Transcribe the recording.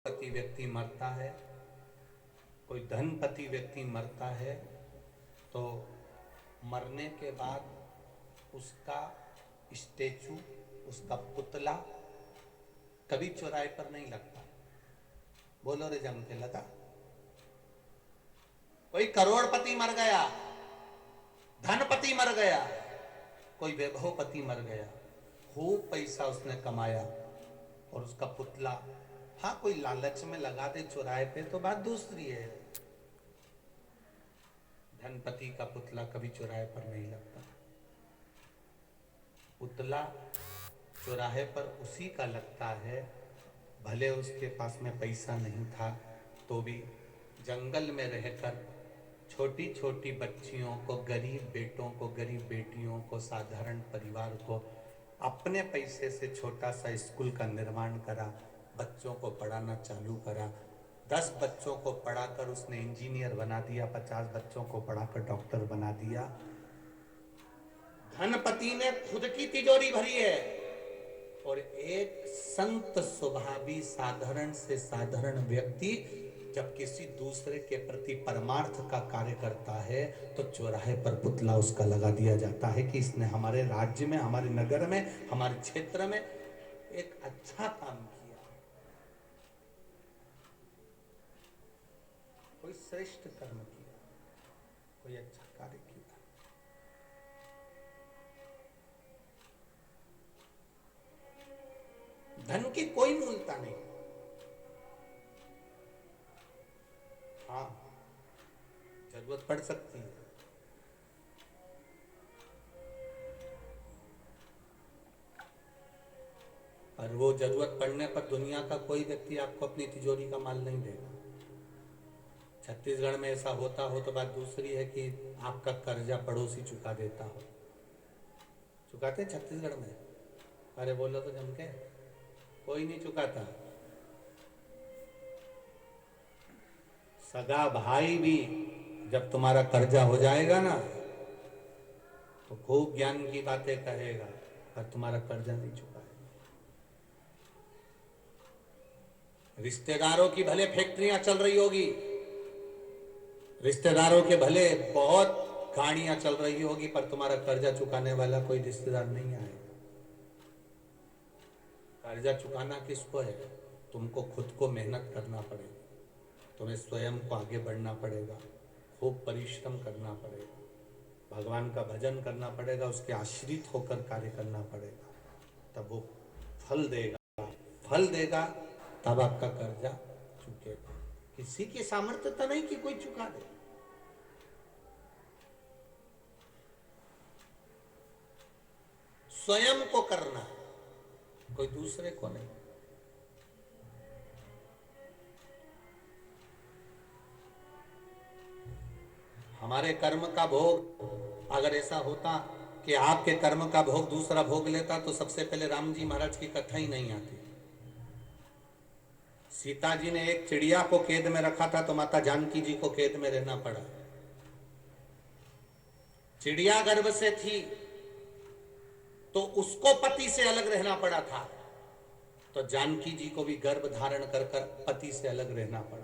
पति व्यक्ति मरता है, कोई धनपति व्यक्ति मरता है, तो मरने के बाद उसका स्टेचू, उसका पुतला कभी चौराहे पर नहीं लगता। बोलो रे जम के लगा। कोई करोड़पति मर गया, धनपति मर गया, कोई वैभवपति मर गया, खूब पैसा उसने कमाया और उसका पुतला, हाँ कोई लालच में लगा दे चौराहे पे तो बात दूसरी है। धनपति का पुतला कभी चौराहे पर नहीं लगता। पुतला चौराहे पर उसी का लगता है, भले उसके पास में पैसा नहीं था तो भी जंगल में रहकर छोटी छोटी बच्चियों को, गरीब बेटों को, गरीब बेटियों को, साधारण परिवार को अपने पैसे से छोटा सा स्कूल का निर्माण करा, बच्चों को पढ़ाना चालू करा। 10 बच्चों को पढ़ाकर उसने इंजीनियर बना दिया, 50 बच्चों को पढ़ाकर डॉक्टर बना दिया। धनपति ने खुद की तिजोरी भरी है और एक संत स्वभावी साधारण से साधारण व्यक्ति जब किसी दूसरे के प्रति परमार्थ का कार्य करता है तो चौराहे पर पुतला उसका लगा दिया जाता है कि इसने हमारे राज्य में, हमारे नगर में, हमारे क्षेत्र में एक अच्छा काम किया, कोई श्रेष्ठ कर्म किया, कोई अच्छा कार्य किया। धन की कोई मूलता नहीं। हाँ, जरूरत पड़ सकती है, पर वो जरूरत पड़ने पर दुनिया का कोई व्यक्ति आपको अपनी तिजोरी का माल नहीं देगा। छत्तीसगढ़ में ऐसा होता हो तो बात दूसरी है कि आपका कर्जा पड़ोसी चुका देता हो। चुकाते छत्तीसगढ़ में? अरे बोलो तो जम के, कोई नहीं चुकाता। सगा भाई भी जब तुम्हारा कर्जा हो जाएगा ना तो खूब ज्ञान की बातें कहेगा, पर तुम्हारा कर्जा नहीं चुकाएगा। रिश्तेदारों की भले फैक्ट्रियां चल रही होगी, रिश्तेदारों के भले बहुत गाड़ियां चल रही होगी, पर तुम्हारा कर्जा चुकाने वाला कोई रिश्तेदार नहीं आएगा। कर्जा चुकाना किसको है? तुमको खुद को मेहनत करना पड़ेगा, तुम्हें स्वयं को आगे बढ़ना पड़ेगा, खूब परिश्रम करना पड़ेगा, भगवान का भजन करना पड़ेगा, उसके आश्रित होकर कार्य करना पड़ेगा, तब वो फल देगा। फल देगा तब आपका कर्जा चुकेगा। किसी की सामर्थ्य तो नहीं कि कोई चुका दे। स्वयं को करना है, कोई दूसरे को नहीं। हमारे कर्म का भोग अगर ऐसा होता कि आपके कर्म का भोग दूसरा भोग लेता तो सबसे पहले राम जी महाराज की कथा ही नहीं आती। सीता जी ने एक चिड़िया को कैद में रखा था तो माता जानकी जी को कैद में रहना पड़ा। चिड़िया गर्भ से थी तो उसको पति से अलग रहना पड़ा था, तो जानकी जी को भी गर्भ धारण कर कर पति से अलग रहना पड़ा।